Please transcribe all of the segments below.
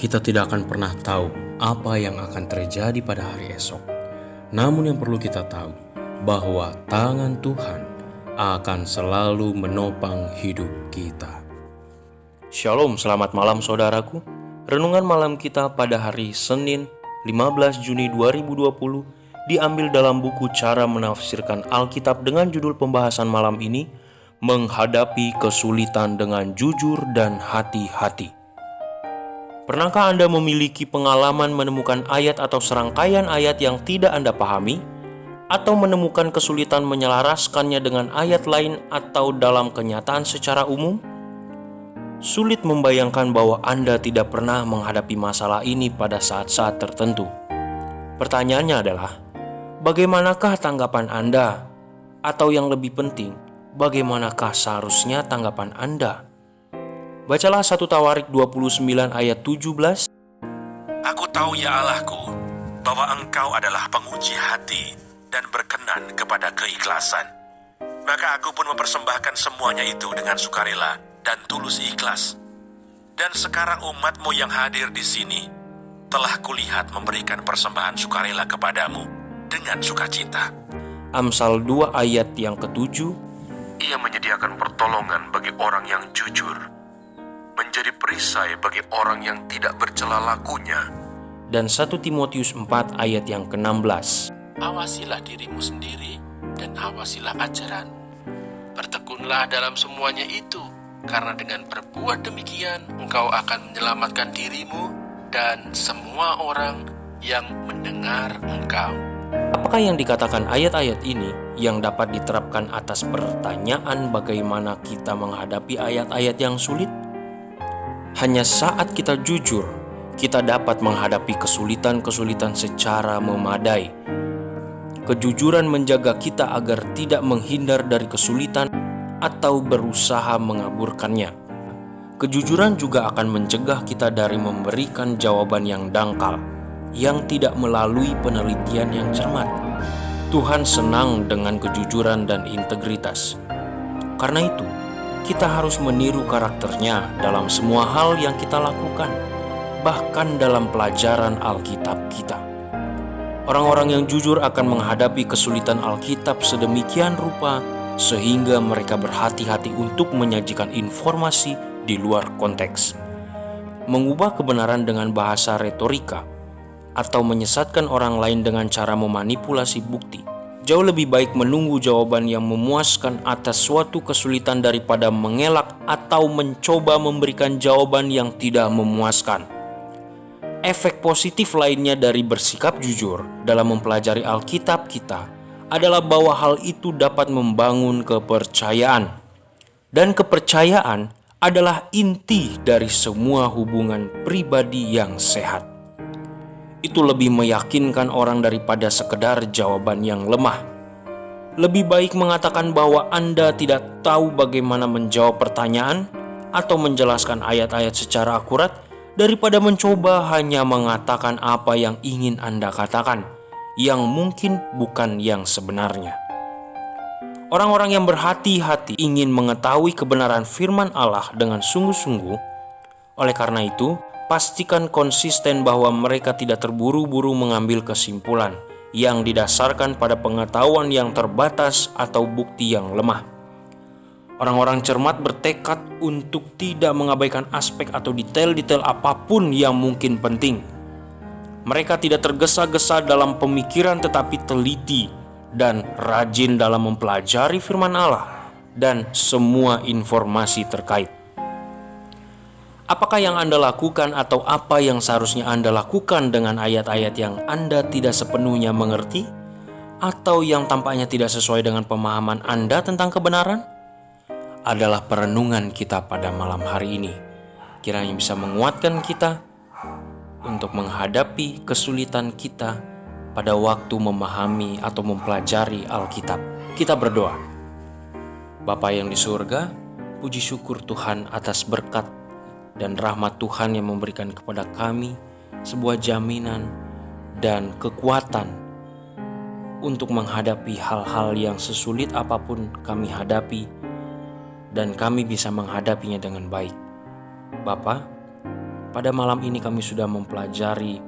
Kita tidak akan pernah tahu apa yang akan terjadi pada hari esok. Namun yang perlu kita tahu bahwa tangan Tuhan akan selalu menopang hidup kita. Shalom, selamat malam saudaraku. Renungan malam kita pada hari Senin 15 Juni 2020 diambil dalam buku Cara Menafsirkan Alkitab dengan judul pembahasan malam ini, Menghadapi Kesulitan dengan Jujur dan Hati-hati. Pernahkah Anda memiliki pengalaman menemukan ayat atau serangkaian ayat yang tidak Anda pahami? Atau menemukan kesulitan menyelaraskannya dengan ayat lain atau dalam kenyataan secara umum? Sulit membayangkan bahwa Anda tidak pernah menghadapi masalah ini pada saat-saat tertentu. Pertanyaannya adalah, bagaimanakah tanggapan Anda? Atau yang lebih penting, bagaimanakah seharusnya tanggapan Anda? Bacalah 1 Tawarik 29 ayat 17. Aku tahu ya Allahku, bahwa Engkau adalah penguji hati dan berkenan kepada keikhlasan. Maka aku pun mempersembahkan semuanya itu dengan sukarela dan tulus ikhlas. Dan sekarang umatmu yang hadir di sini telah kulihat memberikan persembahan sukarela kepadamu dengan sukacita. Amsal 2 ayat yang ke-7. Ia menyediakan pertolongan bagi orang yang jujur, menjadi perisai bagi orang yang tidak bercela lakunya. Dan 1 Timotius 4 ayat yang ke-16. Awasilah dirimu sendiri dan awasilah ajaran. Bertekunlah dalam semuanya itu, karena dengan berbuat demikian engkau akan menyelamatkan dirimu dan semua orang yang mendengar engkau. Apakah yang dikatakan ayat-ayat ini yang dapat diterapkan atas pertanyaan bagaimana kita menghadapi ayat-ayat yang sulit? Hanya saat kita jujur, kita dapat menghadapi kesulitan-kesulitan secara memadai. Kejujuran menjaga kita agar tidak menghindar dari kesulitan atau berusaha mengaburkannya. Kejujuran juga akan mencegah kita dari memberikan jawaban yang dangkal, yang tidak melalui penelitian yang cermat. Tuhan senang dengan kejujuran dan integritas. Karena itu, kita harus meniru karakternya dalam semua hal yang kita lakukan, bahkan dalam pelajaran Alkitab kita. Orang-orang yang jujur akan menghadapi kesulitan Alkitab sedemikian rupa sehingga mereka berhati-hati untuk menyajikan informasi di luar konteks. Mengubah kebenaran dengan bahasa retorika atau menyesatkan orang lain dengan cara memanipulasi bukti. Jauh lebih baik menunggu jawaban yang memuaskan atas suatu kesulitan daripada mengelak atau mencoba memberikan jawaban yang tidak memuaskan. Efek positif lainnya dari bersikap jujur dalam mempelajari Alkitab kita adalah bahwa hal itu dapat membangun kepercayaan. Dan kepercayaan adalah inti dari semua hubungan pribadi yang sehat. Itu lebih meyakinkan orang daripada sekedar jawaban yang lemah. Lebih baik mengatakan bahwa Anda tidak tahu bagaimana menjawab pertanyaan atau menjelaskan ayat-ayat secara akurat daripada mencoba hanya mengatakan apa yang ingin Anda katakan, yang mungkin bukan yang sebenarnya. Orang-orang yang berhati-hati ingin mengetahui kebenaran firman Allah dengan sungguh-sungguh. Oleh karena itu, pastikan konsisten bahwa mereka tidak terburu-buru mengambil kesimpulan yang didasarkan pada pengetahuan yang terbatas atau bukti yang lemah. Orang-orang cermat bertekad untuk tidak mengabaikan aspek atau detail-detail apapun yang mungkin penting. Mereka tidak tergesa-gesa dalam pemikiran tetapi teliti dan rajin dalam mempelajari firman Allah dan semua informasi terkait. Apakah yang Anda lakukan atau apa yang seharusnya Anda lakukan dengan ayat-ayat yang Anda tidak sepenuhnya mengerti atau yang tampaknya tidak sesuai dengan pemahaman Anda tentang kebenaran? Adalah perenungan kita pada malam hari ini. Kiranya bisa menguatkan kita untuk menghadapi kesulitan kita pada waktu memahami atau mempelajari Alkitab. Kita berdoa. Bapa yang di surga, puji syukur Tuhan atas berkat dan rahmat Tuhan yang memberikan kepada kami sebuah jaminan dan kekuatan untuk menghadapi hal-hal yang sesulit apapun kami hadapi, dan kami bisa menghadapinya dengan baik. Bapa, pada malam ini kami sudah mempelajari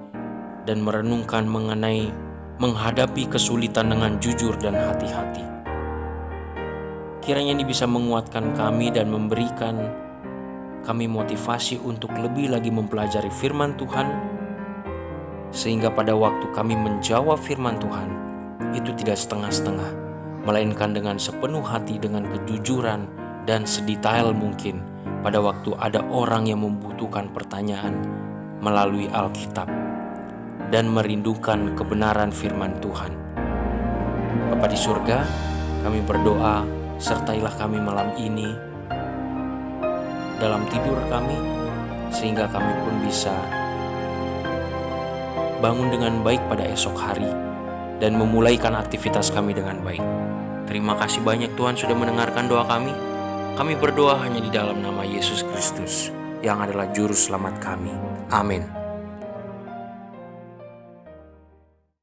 dan merenungkan mengenai menghadapi kesulitan dengan jujur dan hati-hati. Kiranya ini bisa menguatkan kami dan memberikan kami motivasi untuk lebih lagi mempelajari firman Tuhan, sehingga pada waktu kami menjawab firman Tuhan itu tidak setengah-setengah, melainkan dengan sepenuh hati, dengan kejujuran dan sedetail mungkin pada waktu ada orang yang membutuhkan pertanyaan melalui Alkitab dan merindukan kebenaran firman Tuhan. Bapa di surga, kami berdoa, sertailah kami malam ini dalam tidur kami, sehingga kami pun bisa bangun dengan baik pada esok hari dan memulaikan aktivitas kami dengan baik. Terima kasih banyak Tuhan sudah mendengarkan doa kami. Kami berdoa hanya di dalam nama Yesus Kristus yang adalah Juru Selamat kami. Amin.